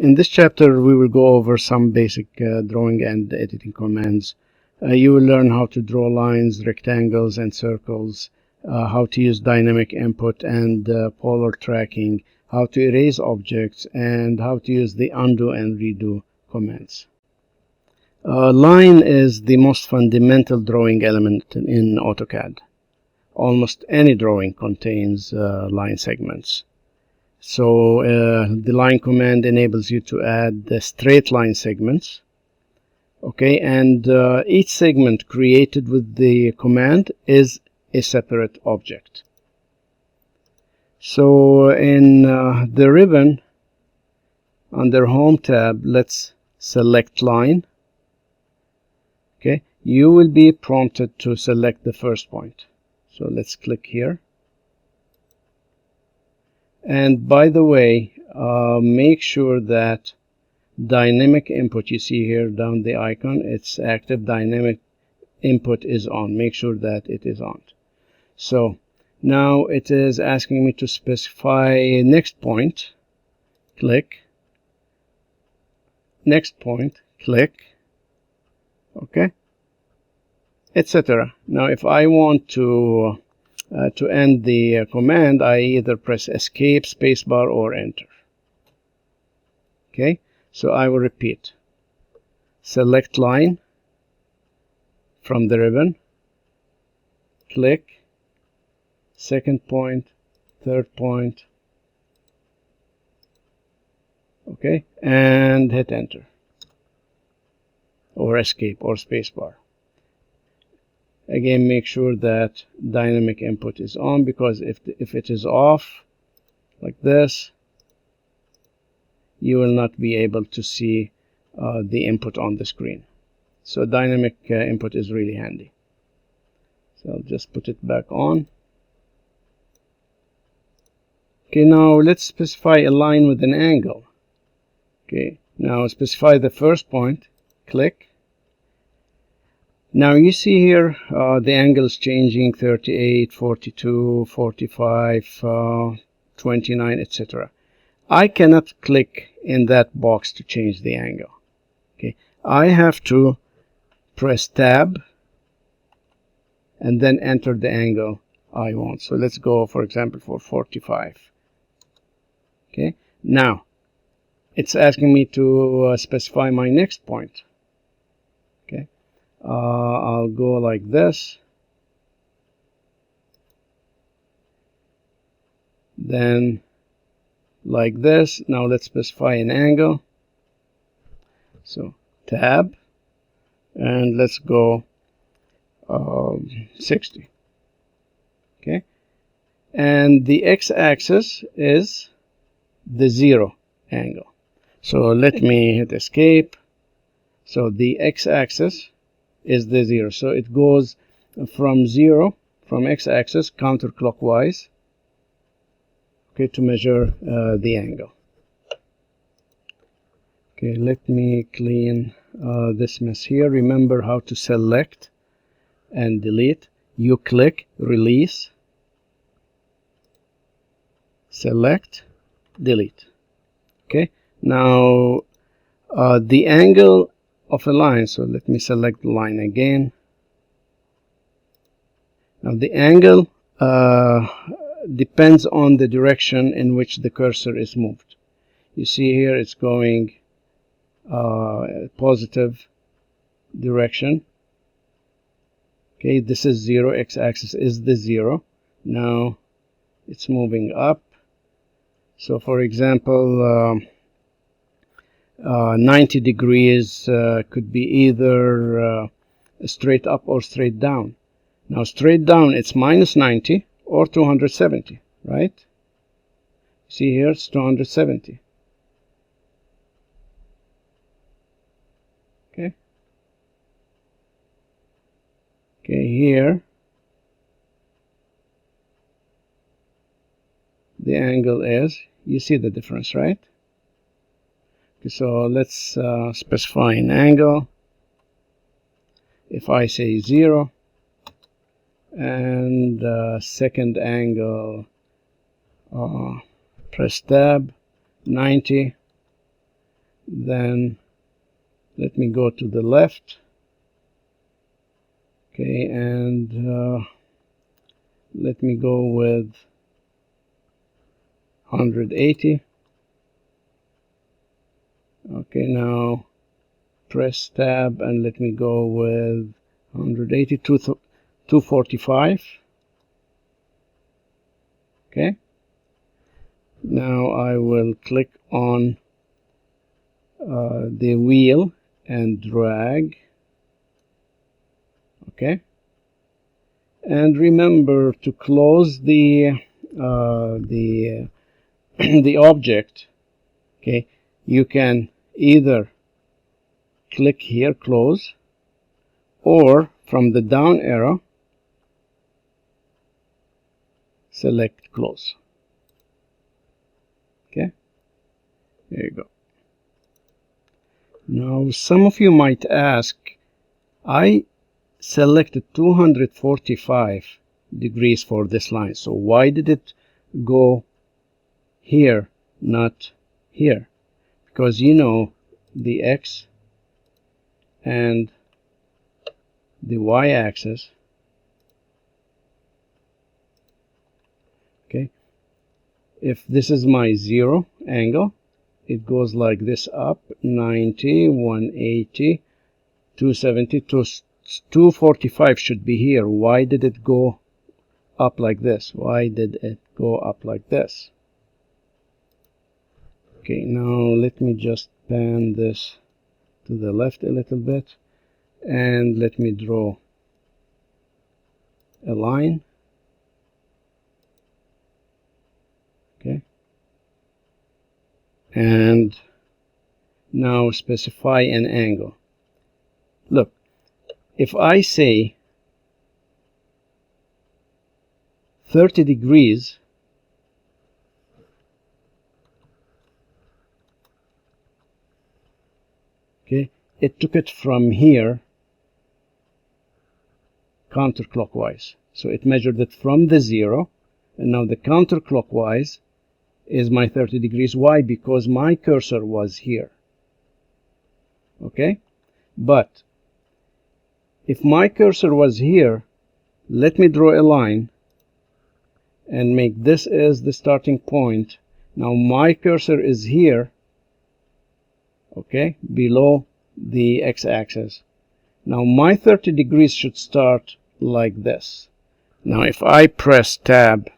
In this chapter, we will go over some basic drawing and editing commands. You will learn how to draw lines, rectangles, and circles, how to use dynamic input and polar tracking, how to erase objects, and how to use the undo and redo commands. Line is the most fundamental drawing element in AutoCAD. Almost any drawing contains line segments. So the line command enables you to add the straight line segments. Okay, and each segment created with the command is a separate object. So in the ribbon under Home tab, let's select line. Okay, you will be prompted to select the first point. So let's click here. And by the way, make sure that dynamic input, you see here down the icon, it's active, dynamic input is on. Make sure that it is on. So now it is asking me to specify next point. Click. Next point. Click. Okay, etc. Now if I want to end the command, I either press escape, spacebar, or enter. Okay, so I will repeat. Select line from the ribbon, click, second point, third point, okay, and hit enter, or escape, or spacebar. Again, make sure that dynamic input is on, because if it is off, like this, you will not be able to see the input on the screen. So dynamic input is really handy. So I'll just put it back on. Okay, now let's specify a line with an angle. Okay, now specify the first point. Click. Now you see here the angle is changing: 38, 42, 45, 29, etc. I cannot click in that box to change the angle. Okay, I have to press tab and then enter the angle I want. So let's go, for example, for 45. Okay, now it's asking me to specify my next point. Okay, I'll go like this, then like this. Now let's specify an angle. So tab, and let's go 60. Okay, and the x-axis is the 0 angle. So let me hit escape. So the x-axis is the 0. So it goes from 0, from x-axis counterclockwise, okay, to measure the angle. Okay, let me clean this mess here. Remember how to select and delete. You click, release, select, delete. Okay, now the angle of a line, so let me select the line again. Now the angle depends on the direction in which the cursor is moved. You see here it's going positive direction. Okay, this is 0, x-axis is the 0. Now it's moving up. So for example, 90 degrees could be either straight up or straight down. Now straight down, it's minus 90 or 270, right? See here, it's 270. Okay. Okay, here the angle is, you see the difference, right? Okay, so let's specify an angle. If I say 0, and second angle, press tab, 90, Then let me go to the left. Okay, and let me go with 180. Okay, now press tab and let me go with 180 to 245. Okay, now I will click on the wheel and drag. Okay, and remember to close the the object. Okay, you can either click here, close, or from the down arrow select close. Okay, there you go. Now some of you might ask, I selected 245 degrees for this line, so why did it go here, not here? Because you know the X and the Y-axis. Okay, if this is my 0 angle, it goes like this up 90, 180, 270, 245 should be here. Why did it go up like this? Why did it go up like this? Okay, now let me just pan this to the left a little bit, and let me draw a line. Okay, and now specify an angle. Look, if I say 30 degrees, okay, it took it from here counterclockwise. So it measured it from the 0, and now the counterclockwise is my 30 degrees. Why? Because my cursor was here. Okay, but if my cursor was here, let me draw a line and make this as the starting point. Now my cursor is here, okay, below the x-axis. Now my 30 degrees should start like this. Now if I press tab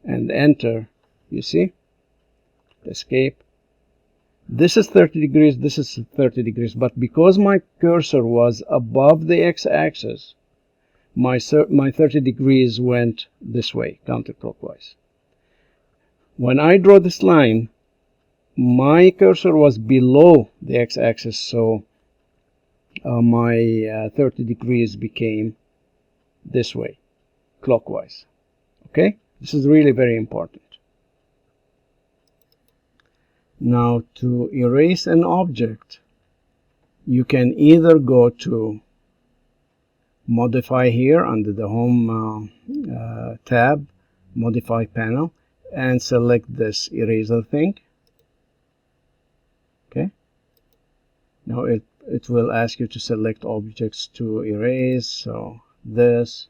and enter, you see, escape, this is 30 degrees, this is 30 degrees, but because my cursor was above the x-axis, my 30 degrees went this way, counterclockwise. When I draw this line, my cursor was below the x-axis, so my 30 degrees became this way, clockwise. Okay, this is really very important. Now to erase an object, you can either go to modify here under the home tab, modify panel, and select this eraser thing. Okay, now it will ask you to select objects to erase, so this,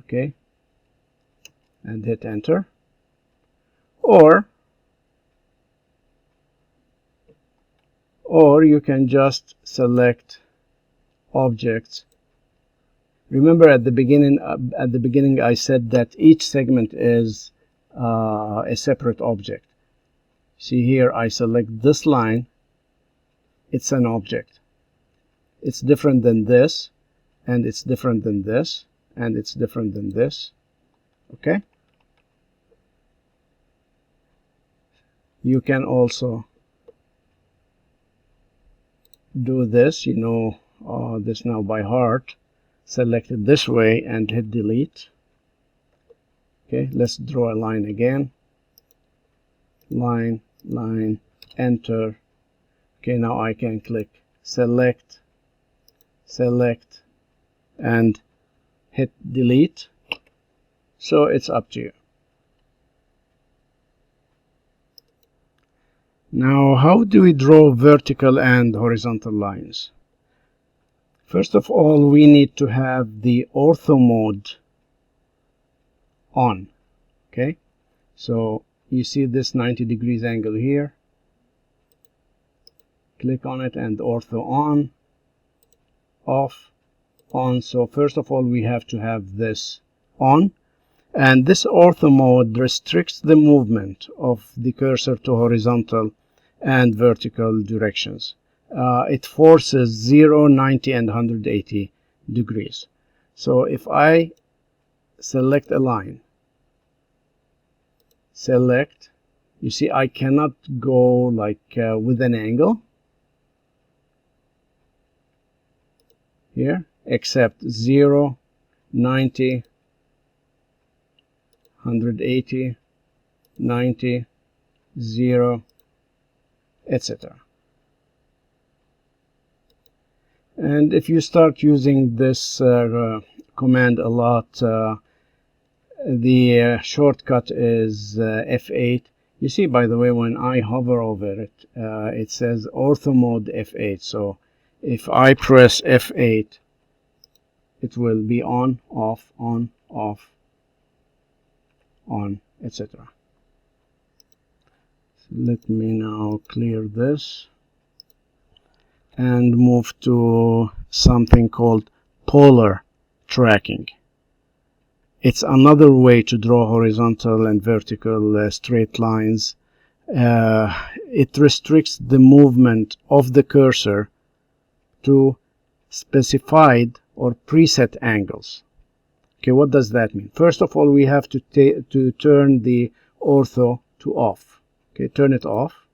okay, and hit enter. Or you can just select objects. Remember at the beginning I said that each segment is a separate object. See here, I select this line, it's an object. It's different than this, and it's different than this, and it's different than this. Okay, you can also do this, you know this now by heart. Select it this way and hit delete. Okay, let's draw a line again. Line, enter. Okay, now I can click select, and hit delete. So it's up to you. Now, how do we draw vertical and horizontal lines? First of all, we need to have the ortho mode on. Okay, so you see this 90 degrees angle here. Click on it and ortho on, off, on. So first of all, we have to have this on. And this ortho mode restricts the movement of the cursor to horizontal and vertical directions. It forces 0, 90, and 180 degrees. So if I select a line, select, you see I cannot go like with an angle here, except 0, 90, 180, 90, 0, etc. And if you start using this command a lot, the shortcut is F8. You see, by the way, when I hover over it, it says ortho mode F8. So if I press F8, it will be on, off, on, etc. So let me now clear this and move to something called polar tracking. It's another way to draw horizontal and vertical straight lines. It restricts the movement of the cursor to specified or preset angles. Okay, what does that mean? First of all, we have to turn the ortho to off. Okay, turn it off.